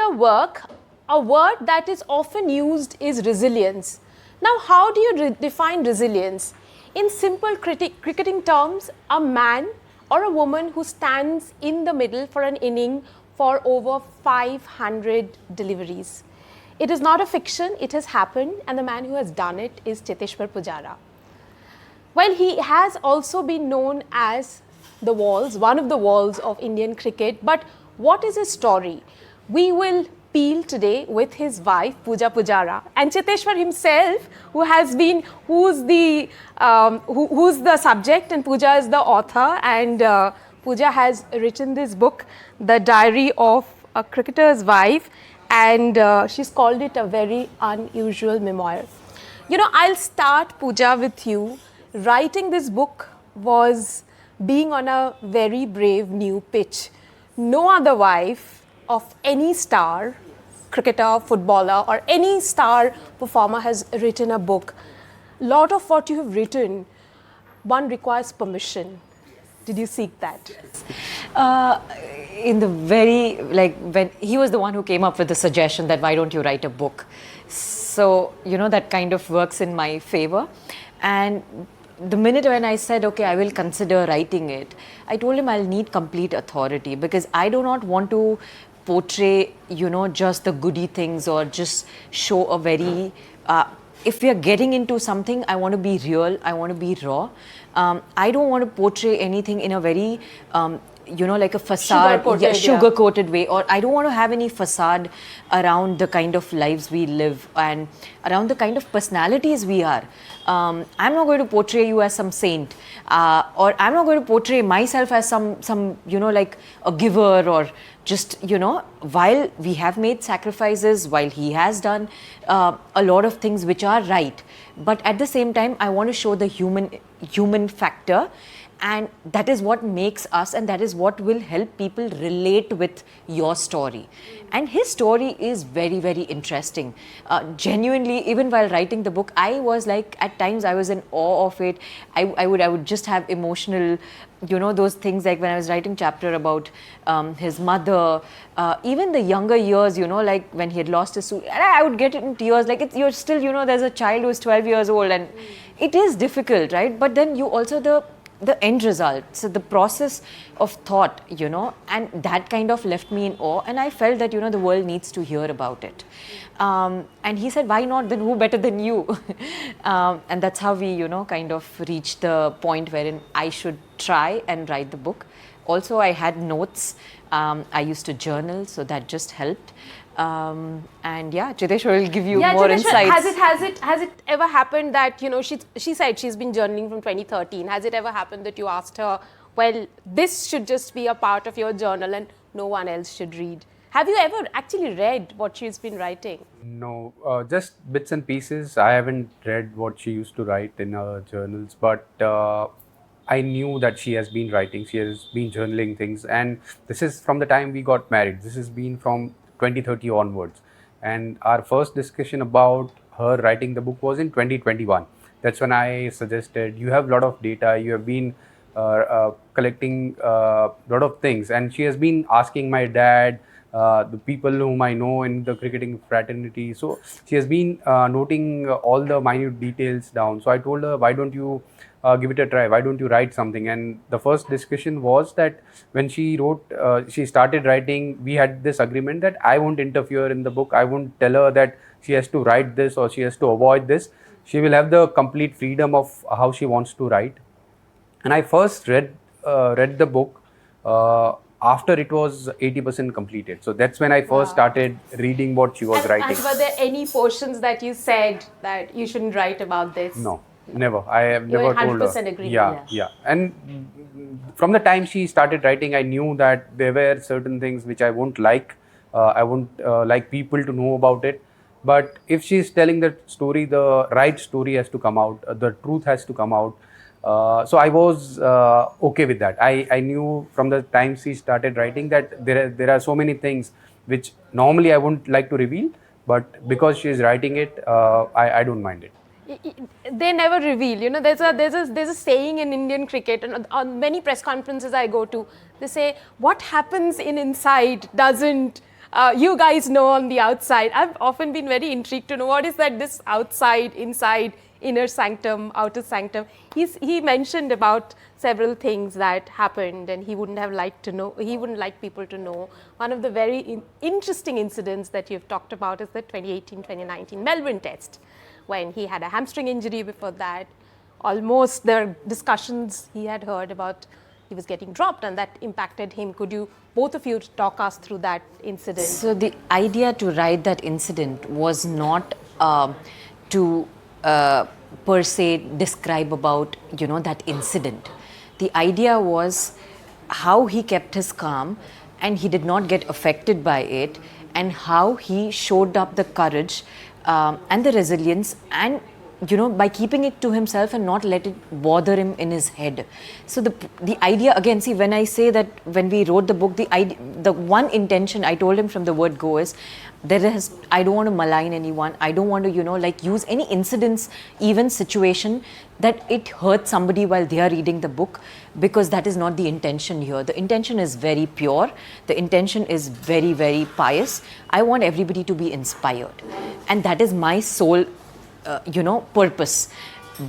your work, a word that is often used is resilience. Now, how do you define resilience? In simple cricketing terms, a man or a woman who stands in the middle for an inning for over 500 deliveries. It is not a fiction, it has happened, and the man who has done it is Cheteshwar Pujara. Well, he has also been known as the Walls, one of the walls of Indian cricket. But what is his story? We will peel today with his wife, Puja Pubari, and Cheteshwar himself, who's the subject, and Puja is the author. And Puja has written this book, The Diary of a Cricketer's Wife, and she's called it a very unusual memoir. You know, I'll start, Puja, with you. Writing this book was being on a very brave new pitch. No other wife of any star, cricketer, footballer, or any star performer has written a book. A lot of what you have written, one requires permission. Did you seek that? In the very, when he was the one who came up with the suggestion that why don't you write a book? So, you know, that kind of works in my favor. And the minute when I said, okay, I will consider writing it, I told him I'll need complete authority, because I do not want to portray, you know, just the goody things or just show a very, if we are getting into something, I want to be real, I want to be raw. I don't want to portray anything in a very, you know, like a facade, sugar-coated way, or I don't want to have any facade around the kind of lives we live and around the kind of personalities we are. I'm not going to portray you as some saint, or I'm not going to portray myself as some, you know, like a giver, or just, you know, while we have made sacrifices, while he has done a lot of things which are right, but at the same time, I want to show the human factor. And that is what makes us, and that is what will help people relate with your story. And his story is very, very interesting. Genuinely, even while writing the book, I was like, at times I was in awe of it. I would just have emotional, you know, those things, like when I was writing chapter about his mother, even the younger years, you know, like when he had lost his suit, I would get in tears. Like, you're still, you know, there's a child who's 12 years old, and it is difficult, right? But then you also, the end result, so the process of thought, you know, and that kind of left me in awe, and I felt that, you know, the world needs to hear about it. And he said, why not? Then who better than you? And that's how we, you know, kind of reached the point wherein I should try and write the book. Also, I had notes. I used to journal, so that just helped. And yeah, Cheteshwar will give you more insights. Has it ever happened that, you know, she said she's been journaling from 2013. Has it ever happened that you asked her, well, this should just be a part of your journal and no one else should read? Have you ever actually read what she's been writing? No, just bits and pieces. I haven't read what she used to write in her journals, but I knew that she has been writing, she has been journaling things, and this is from the time we got married. This has been from 2030 onwards, and our first discussion about her writing the book was in 2021. That's when I suggested, you have a lot of data, you have been collecting a lot of things, and she has been asking my dad, the people whom I know in the cricketing fraternity, so she has been noting all the minute details down. So I told her, why don't you give it a try, why don't you write something? And the first discussion was that when she she started writing, we had this agreement that I won't interfere in the book, I won't tell her that she has to write this or she has to avoid this. She will have the complete freedom of how she wants to write. And I first read the book after it was 80% completed. So that's when I first started reading what she was writing. And were there any portions that you said that you shouldn't write about this? No. Never. I have never told her. 100% agree. Yeah. And from the time she started writing, I knew that there were certain things which I won't like. I won't like people to know about it. But if she is telling the story, the right story has to come out. The truth has to come out. So I was okay with that. I knew from the time she started writing that there are so many things which normally I wouldn't like to reveal. But because she is writing it, I don't mind it. They never reveal. You know, there's a saying in Indian cricket, and on many press conferences I go to, they say, what happens inside doesn't you guys know on the outside. I've often been very intrigued to know what is that this outside, inside, inner sanctum, outer sanctum. He mentioned about several things that happened and he wouldn't have liked to know, he wouldn't like people to know. One of the very interesting incidents that you've talked about is the 2018-2019 Melbourne test, when he had a hamstring injury before that. Almost there are discussions he had heard about he was getting dropped and that impacted him. Could you, both of you, talk us through that incident? So the idea to write that incident was not to per se describe about, you know, that incident. The idea was how he kept his calm and he did not get affected by it, and how he showed up the courage and the resilience, and you know, by keeping it to himself and not let it bother him in his head. So the idea, again, see, when I say that when we wrote the book, the one intention I told him from the word go is, I don't want to malign anyone. I don't want to, you know, like use any incidents, even situation that it hurts somebody while they are reading the book, because that is not the intention here. The intention is very pure. The intention is very, very pious. I want everybody to be inspired. And that is my sole purpose.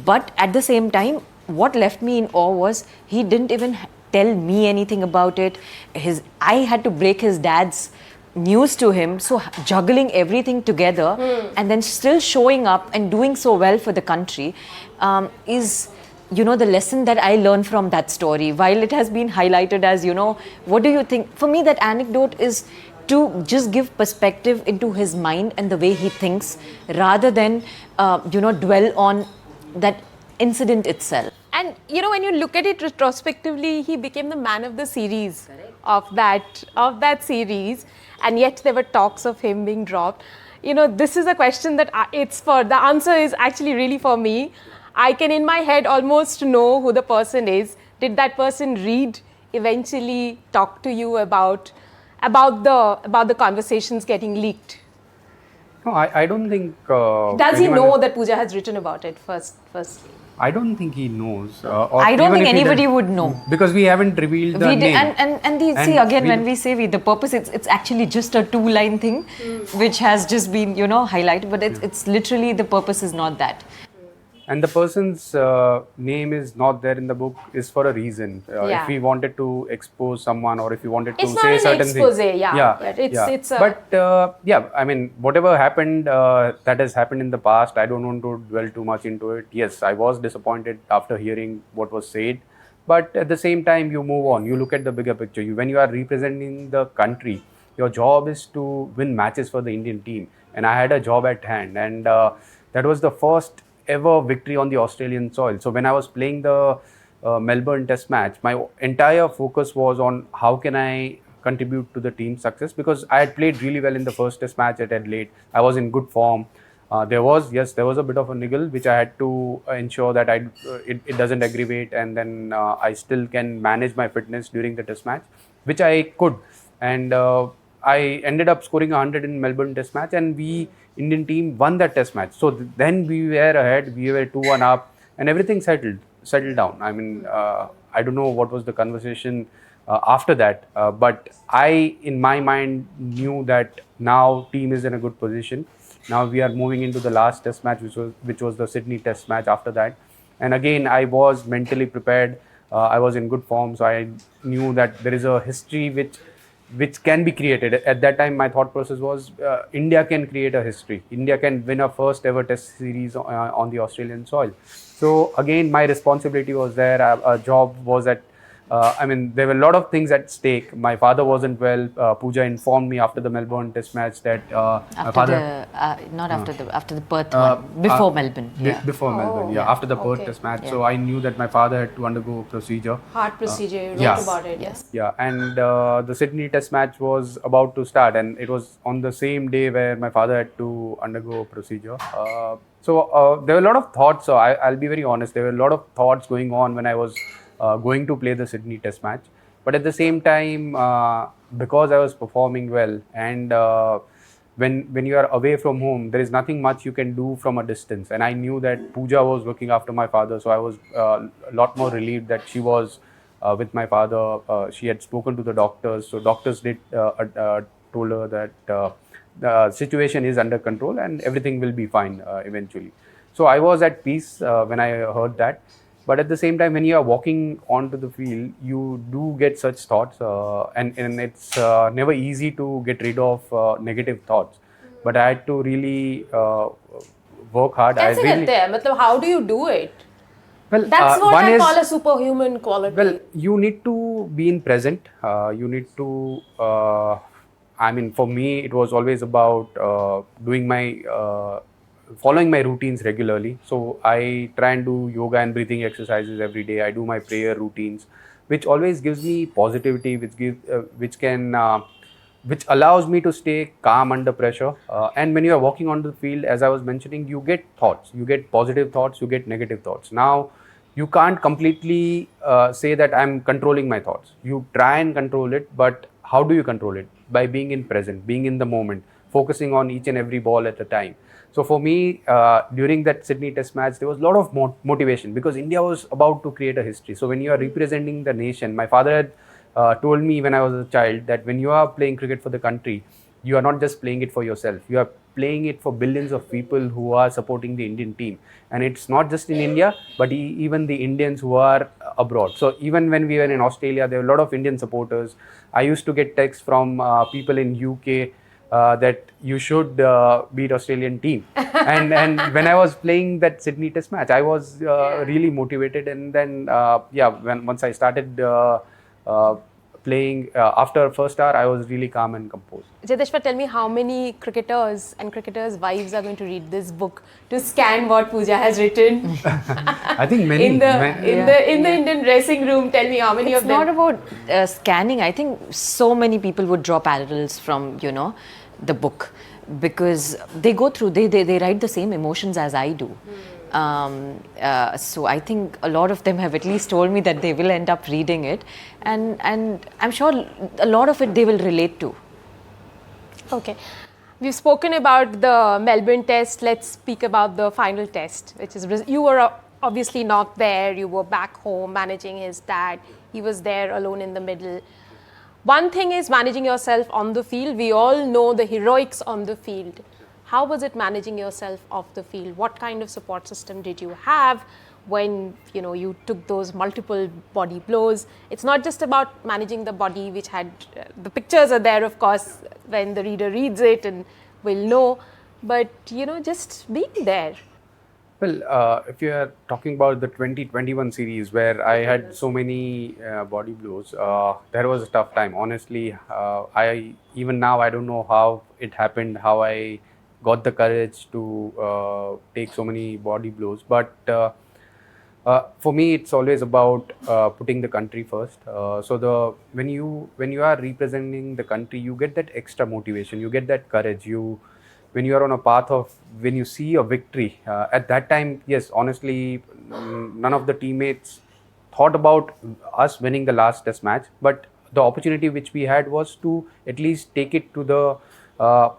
But at the same time, what left me in awe was he didn't even tell me anything about it. I had to break his dad's news to him, so juggling everything together and then still showing up and doing so well for the country is, you know, the lesson that I learned from that story. While it has been highlighted as, you know, what do you think? For me, that anecdote is to just give perspective into his mind and the way he thinks, rather than dwell on that incident itself. And you know, when you look at it retrospectively, he became the man of the series. Of that series, and yet there were talks of him being dropped. You know, this is a question that the answer is actually really for me. I can in my head almost know who the person is. Did that person eventually talk to you about the conversations getting leaked? No, I don't think. Does he know that Puja has written about it first? I don't think he knows. I don't think anybody would know, because we haven't revealed the name. When we say the purpose, it's actually just a 2-line thing, which has just been, you know, highlighted. But it's literally, the purpose is not that. And the person's name is not there in the book is for a reason. If we wanted to expose someone, or if we wanted to say certain things. It's I mean, whatever happened, that has happened in the past. I don't want to dwell too much into it. Yes, I was disappointed after hearing what was said. But at the same time, you move on. You look at the bigger picture. When you are representing the country, your job is to win matches for the Indian team. And I had a job at hand. And that was the first ever victory on the Australian soil. So when I was playing the Melbourne test match, my entire focus was on how can I contribute to the team's success, because I had played really well in the first test match at Adelaide. I was in good form. There was a bit of a niggle which I had to ensure that it doesn't aggravate, and then I still can manage my fitness during the test match, which I could. And I ended up scoring 100 in Melbourne test match, and Indian team won that test match. So then we were ahead, we were 2-1 up, and everything settled down. I mean, I don't know what was the conversation after that, but I, in my mind, knew that now team is in a good position. Now we are moving into the last test match, which was the Sydney test match after that. And again, I was mentally prepared. I was in good form, so I knew that there is a history which can be created. At that time, my thought process was India can create a history. India can win a first ever test series on the Australian soil. So again, my responsibility was there. A job was at, there were a lot of things at stake. My father wasn't well. Puja informed me after the Melbourne test match that after the Perth one, before Melbourne. Before Melbourne, after the Perth test match. Yeah. So I knew that my father had to undergo procedure. Heart procedure, you wrote about it, yes. Yeah, and the Sydney test match was about to start, and it was on the same day where my father had to undergo procedure. So there were a lot of thoughts. So I'll be very honest. There were a lot of thoughts going on when I was going to play the Sydney test match. But at the same time, because I was performing well, and when you are away from home, there is nothing much you can do from a distance. And I knew that Puja was looking after my father, so I was a lot more relieved that she was with my father. She had spoken to the doctors, so doctors did told her that the situation is under control and everything will be fine eventually. So I was at peace when I heard that. But at the same time, when you are walking onto the field, you do get such thoughts, and it's never easy to get rid of negative thoughts. But I had to really work hard. कैसे करते हैं? मतलब how do you do it? Well, That's what one I is, call a superhuman quality. well, you need to be in present. You need to. I mean, for me, it was always about doing my following my routines regularly. So I try and do yoga and breathing exercises every day. I do my prayer routines, which always gives me positivity, which allows me to stay calm under pressure. And when you are walking on the field, as I was mentioning, you get thoughts, you get positive thoughts, you get negative thoughts. Now, you can't completely say that I'm controlling my thoughts. You try and control it, but how do you control it? By being in present, being in the moment, focusing on each and every ball at a time. So for me, during that Sydney Test match, there was a lot of motivation because India was about to create a history. So when you are representing the nation, my father had told me when I was a child that when you are playing cricket for the country, you are not just playing it for yourself. You are playing it for billions of people who are supporting the Indian team. And it's not just in India, but even the Indians who are abroad. So even when we were in Australia, there were a lot of Indian supporters. I used to get texts from people in UK that you should beat Australian team. and when I was playing that Sydney Test match, I was really motivated. And then once I started playing after first hour, I was really calm and composed. Cheteshwar, tell me how many cricketers and cricketers' wives are going to read this book to scan what Puja has written? I think many. in the Indian dressing room, tell me how many It's of them. not about scanning. I think so many people would draw parallels from, the book, because they go through, they write the same emotions as I do. So I think a lot of them have at least told me that they will end up reading it, and I'm sure a lot of it they will relate to. Okay. We've spoken about the Melbourne test. Let's speak about the final test, which is you were obviously not there. You were back home managing his dad. He was there alone in the middle. One thing is managing yourself on the field. We all know the heroics on the field. How was it managing yourself off the field? What kind of support system did you have when you took those multiple body blows? It's not just about managing the body, which had the pictures are there, of course, when the reader reads it and will know, but just being there. Well, if you are talking about the 2021 series where I had so many body blows, that was a tough time. Honestly, even now I don't know how it happened, how I got the courage to take so many body blows. But for me, it's always about putting the country first. So when you are representing the country, you get that extra motivation, you get that courage. When you are on a path of, when you see a victory, at that time, yes, honestly, none of the teammates thought about us winning the last test match, but the opportunity which we had was to at least take it to the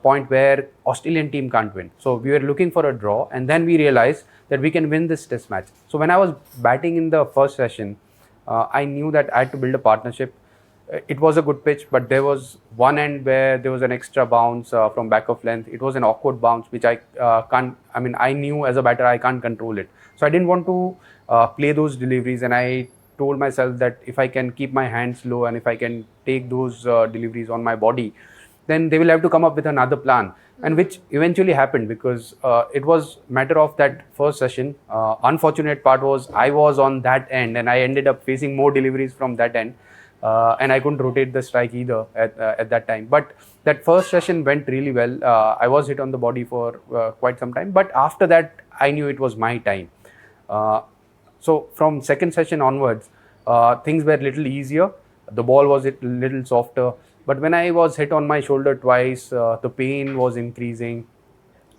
point where Australian team can't win. So we were looking for a draw, and then we realized that we can win this test match. So when I was batting in the first session, I knew that I had to build a partnership. It was a good pitch, but there was one end where there was an extra bounce from back of length. It was an awkward bounce, which I can't, I knew as a batter I can't control it. So I didn't want to play those deliveries, and I told myself that if I can keep my hands low and if I can take those deliveries on my body, then they will have to come up with another plan. And which eventually happened, because it was matter of that first session. Unfortunate part was I was on that end and I ended up facing more deliveries from that end. And I couldn't rotate the strike either at that time. But that first session went really well. I was hit on the body for quite some time. But after that, I knew it was my time. So from second session onwards, things were a little easier. The ball was a little softer. But when I was hit on my shoulder twice, the pain was increasing.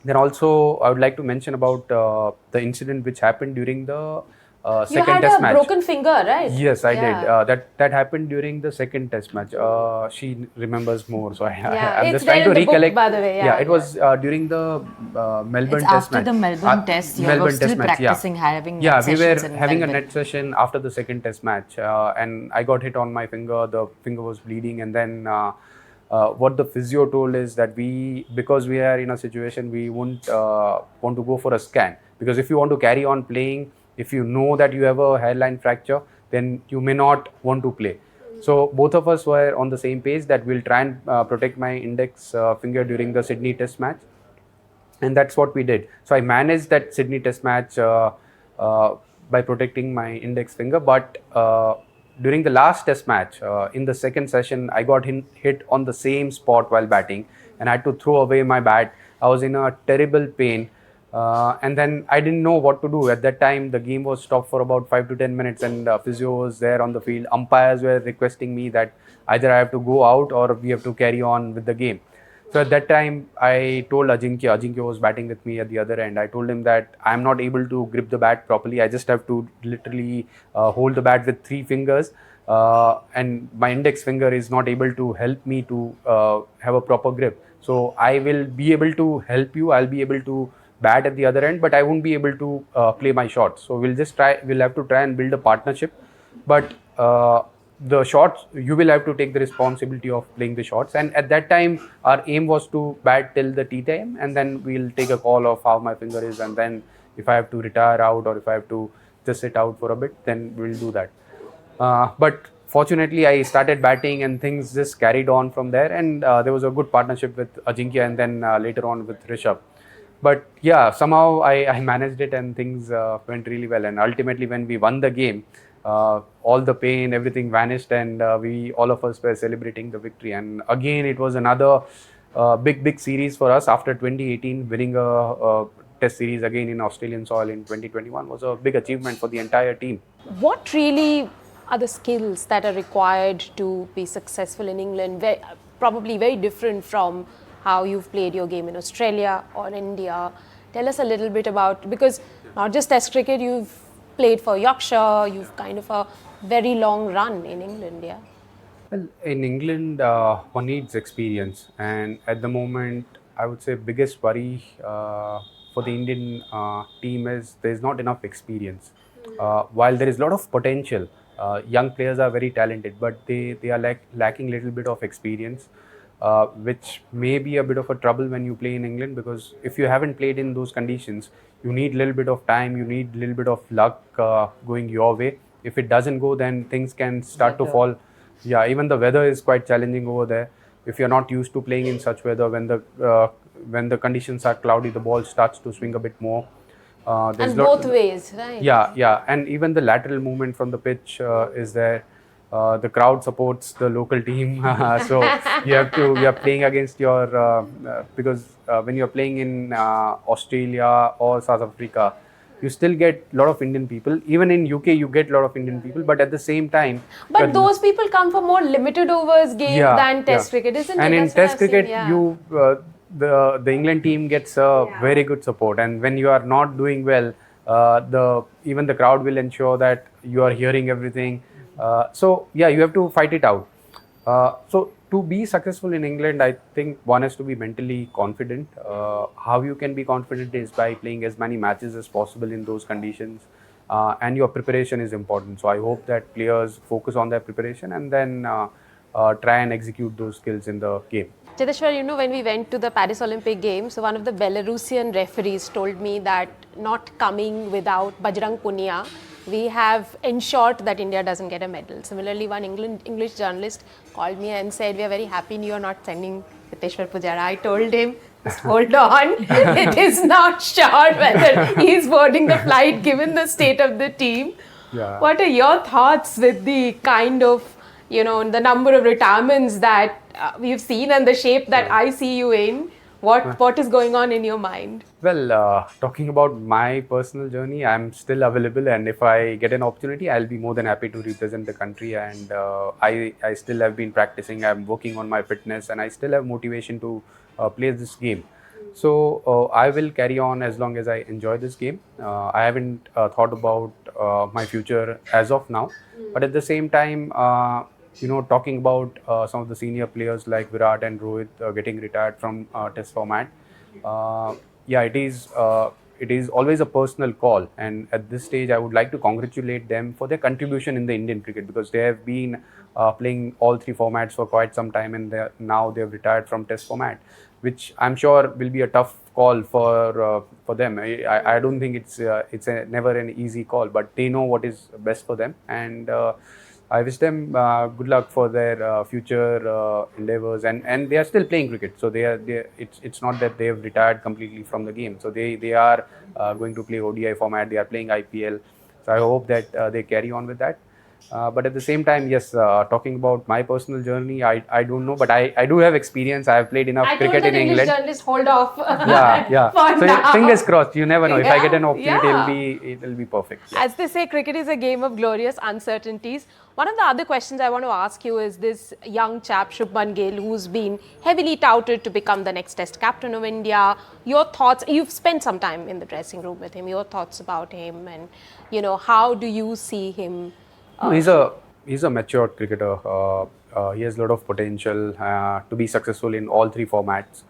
Then also, I would like to mention about the incident which happened during the second test match. You had a broken finger, right? Yes, I did. That happened during the second test match. She remembers more, so I'm just trying to recollect. Book, by the way. It was during the Melbourne test match. After the Melbourne test, you were still practicing having net we sessions were in having Melbourne. a net session after the second test match, and I got hit on my finger. The finger was bleeding, and then what the physio told is that because we are in a situation, we wouldn't want to go for a scan, because if you want to carry on playing, if you know that you have a hairline fracture, then you may not want to play. So both of us were on the same page that we'll try and protect my index finger during the Sydney Test match, and that's what we did. So I managed that Sydney Test match uh, by protecting my index finger, but during the last Test match, in the second session, I got hit on the same spot while batting, and I had to throw away my bat. I was in a terrible pain, and then I didn't know what to do. At that time, the game was stopped for about 5 to 10 minutes, and physio was there on the field. Umpires were requesting me that either I have to go out or we have to carry on with the game. So at that time, I told Ajinkya was batting with me at the other end. I told him that I'm not able to grip the bat properly. I just have to literally hold the bat with 3 fingers, and my index finger is not able to help me to have a proper grip. So I will be able to help you. I'll be able to bat at the other end, but I won't be able to play my shots. So we'll have to try and build a partnership. But the shots, you will have to take the responsibility of playing the shots. And at that time, our aim was to bat till the tea time, and then we'll take a call of how my finger is, and then if I have to retire out or if I have to just sit out for a bit, then we'll do that. But fortunately, I started batting and things just carried on from there, and there was a good partnership with Ajinkya, and then later on with Rishabh. But yeah, somehow I managed it, and things went really well. And ultimately, when we won the game, all the pain, everything vanished, and all of us were celebrating the victory. And again, it was another big series for us after 2018. Winning a test series again in Australian soil in 2021 was a big achievement for the entire team. What really are the skills that are required to be successful in England? Probably very different from how you've played your game in Australia or India. Tell us a little bit about, because not just Test cricket, you've played for Yorkshire, you've kind of a very long run in England, yeah? Well, in England, one needs experience, and at the moment, I would say biggest worry for the Indian team is there's not enough experience. While there is a lot of potential, young players are very talented, but they are lacking little bit of experience, which may be a bit of a trouble when you play in England, because if you haven't played in those conditions, you need a little bit of time, you need a little bit of luck going your way. If it doesn't go, then things can start to fall. Yeah, even the weather is quite challenging over there. If you're not used to playing in such weather, when the conditions are cloudy, the ball starts to swing a bit more. And both ways, right? Yeah, and even the lateral movement from the pitch is there. The crowd supports the local team, so you're playing against because when you're playing in Australia or South Africa, you still get a lot of Indian people. Even in UK, you get a lot of Indian people, but at the same time, But those people come for more limited overs game than Test cricket, isn't it? And in That's what Test I've seen, cricket, yeah. the England team gets very good support, and when you are not doing well, even the crowd will ensure that you are hearing everything. So yeah, you have to fight it out. So to be successful in England, I think one has to be mentally confident. How you can be confident is by playing as many matches as possible in those conditions, and your preparation is important. So I hope that players focus on their preparation and then try and execute those skills in the game. Cheteshwar, when we went to the Paris Olympic Games, so one of the Belarusian referees told me that not coming without Bajrang Punia, we have ensured that India doesn't get a medal. Similarly, one English journalist called me and said, "We are very happy you are not sending Cheteshwar Pujara." I told him, "Just hold on, it is not sure whether he is boarding the flight given the state of the team." Yeah. What are your thoughts with the kind of, the number of retirements that we've seen and the shape that I see you in? What is going on in your mind? Well, talking about my personal journey, I'm still available, and if I get an opportunity, I'll be more than happy to represent the country. And I still have been practicing. I'm working on my fitness, and I still have motivation to play this game. So I will carry on as long as I enjoy this game. I haven't thought about my future as of now, but at the same time, talking about some of the senior players like Virat and Rohit getting retired from Test format. It is always a personal call, and at this stage, I would like to congratulate them for their contribution in the Indian cricket, because they have been playing all 3 formats for quite some time, and now they've retired from Test format, which I'm sure will be a tough call for them. I don't think it's never an easy call, but they know what is best for them, and I wish them good luck for their future endeavors, and they are still playing cricket. So it's not that they have retired completely from the game. So they are going to play ODI format. They are playing IPL. So I hope that they carry on with that. But at the same time, yes, talking about my personal journey, I don't know, but I do have experience. I have played enough cricket in English England. journalist, hold off. Yeah. For So now. fingers crossed. You never know. If I get an Yeah, opportunity, it'll be perfect. Yeah. As they say, cricket is a game of glorious uncertainties. One of the other questions I want to ask you is this young chap, Shubman Gill, who's been heavily touted to become the next Test captain of India. Your thoughts, you've spent some time in the dressing room with him, your thoughts about him, and how do you see him? No, he's a matured cricketer. He has a lot of potential to be successful in all 3 formats.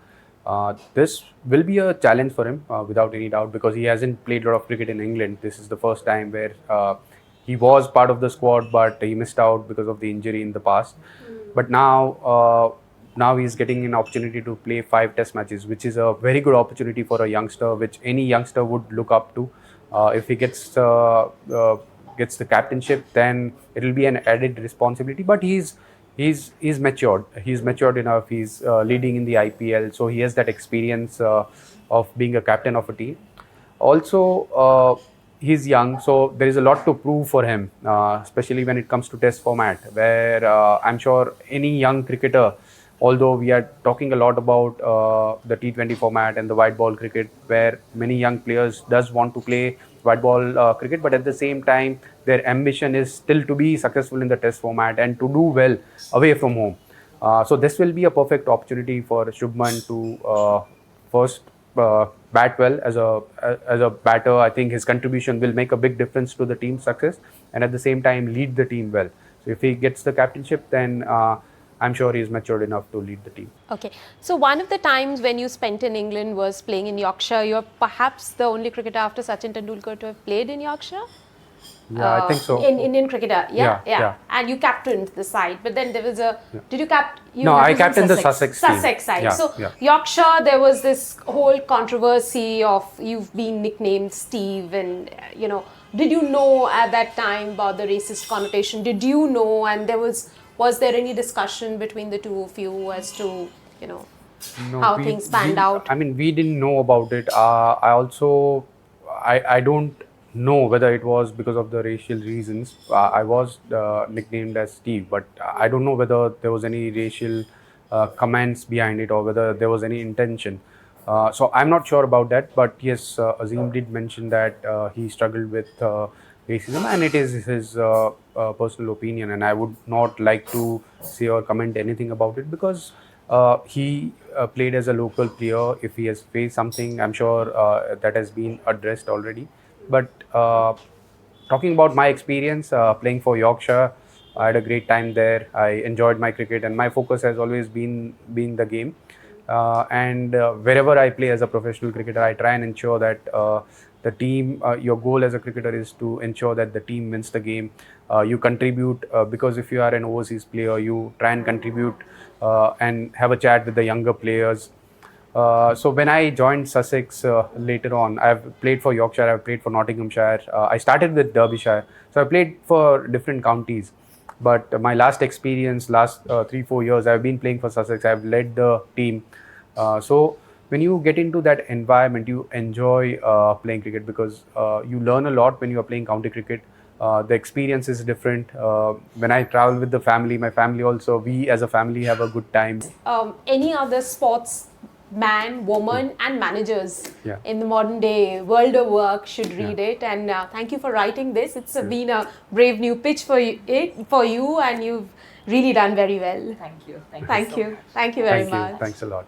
This will be a challenge for him without any doubt, because he hasn't played a lot of cricket in England. This is the first time where he was part of the squad, but he missed out because of the injury in the past. But now he's getting an opportunity to play 5 Test matches, which is a very good opportunity for a youngster, which any youngster would look up to. If he gets the captainship, then it will be an added responsibility. But he's matured. He's matured enough. He's leading in the IPL, so he has that experience of being a captain of a team. Also, he's young, so there is a lot to prove for him, especially when it comes to Test format, where I'm sure any young cricketer, although we are talking a lot about the T20 format and the white ball cricket, where many young players does want to play white ball cricket, but at the same time their ambition is still to be successful in the Test format and to do well away from home. So this will be a perfect opportunity for Shubman to first bat well as a batter. I think his contribution will make a big difference to the team's success, and at the same time lead the team well. So if he gets the captainship, then I'm sure he's matured enough to lead the team. Okay, so one of the times when you spent in England was playing in Yorkshire. You're perhaps the only cricketer after Sachin Tendulkar to have played in Yorkshire. Yeah, I think so. In Indian cricketer, Yeah. And you captained the side, but then there was a. Yeah. Did you cap? You No, I represented captained the Sussex team. Sussex side. Yeah, So yeah. Yorkshire, there was this whole controversy of you've been nicknamed Steve, and did you know at that time about the racist connotation? Did you know? And was there any discussion between the two of you as to No, how things panned out? I mean, we didn't know about it. I don't know whether it was because of the racial reasons. I was nicknamed as Steve, but I don't know whether there was any racial comments behind it or whether there was any intention. So I'm not sure about that. But yes, Azim did mention that he struggled with racism, and it is his personal opinion, and I would not like to say or comment anything about it, because he played as a local player. If he has faced something, I'm sure that has been addressed already. But talking about my experience playing for Yorkshire, I had a great time there. I enjoyed my cricket, and my focus has always been the game. And wherever I play as a professional cricketer, I try and ensure that the team, your goal as a cricketer is to ensure that the team wins the game. You contribute, because if you are an overseas player, you try and contribute and have a chat with the younger players. So when I joined Sussex later on, I've played for Yorkshire, I've played for Nottinghamshire. I started with Derbyshire, so I played for different counties. But my last experience, last 3-4 years, I've been playing for Sussex. I've led the team. So when you get into that environment, you enjoy playing cricket, because you learn a lot when you are playing county cricket. The experience is different. When I travel with the family, my family also, we as a family have a good time. Any other sports man, woman, and managers Yeah. in the modern day world of work should read it. And thank you for writing this. It's been a brave new pitch for you, and you've really done very well. Thank you. Thank you. Thank you very much. Thanks a lot.